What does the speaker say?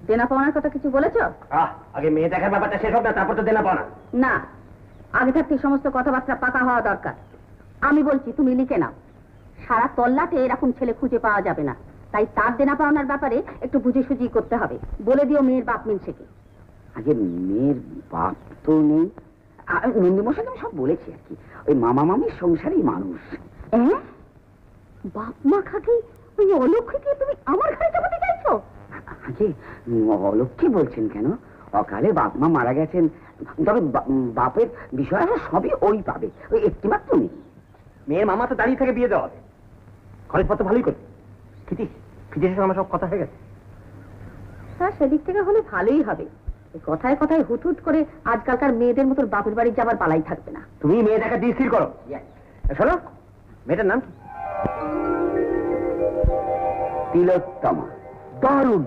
দেনা পাওনার কথা কিছু বলেছ? আগে মেয়ে দেখার ব্যাপারটা শেষ হোক না, তারপর তো দেনা পাওনা। না, আগে থাকতে সমস্ত কথাবার্তা পাকা হওয়া দরকার। আমি বলছি তুমি লিখে নাও। সারা তল্লাটে এরকম ছেলে খুঁজে পাওয়া যাবে না, তাই তার দেনা পাওনার ব্যাপারে একটু বুঝে সুঝি করতে হবে। বলে দিও মেয়ের বাপ মিনসেকে। আগে মেয়ের বাপ তো নেই, নন্দীমশাই আমি সব বলেছি আর কি। ওই মামা মামির সংসারই মানুষ। বাপ মা খাকি ওই অলক্ষীকে তুমি আমার ঘরে চাপাতে চাইছো? আগে অলক্ষী বলছেন কেন? অকালে বাপ মা মারা গেছেন, তবে বাপের বিষয় সবই ওই পাবে, ওই একটি মাত্র মেয়ে। মেয়ের মামা তো দাঁড়িয়ে থেকে বিয়ে দেওয়া হবে, খরচপত্র ভালোই করবে। ফিজিসের সঙ্গে আমার সব কথা হয়ে গেছে। তা সেদিক থেকে হলে ভালোই হবে। কথায় কথায় হুট করে আজকালকার মেয়েদের মতো বাপের বাড়ি যাবার পালাই থাকবে না। তুমি মেয়ে দেখা দিয়ে স্থির করো। শোনো, মেয়েটার নাম কি? তিলোত্তমা। দারুণ,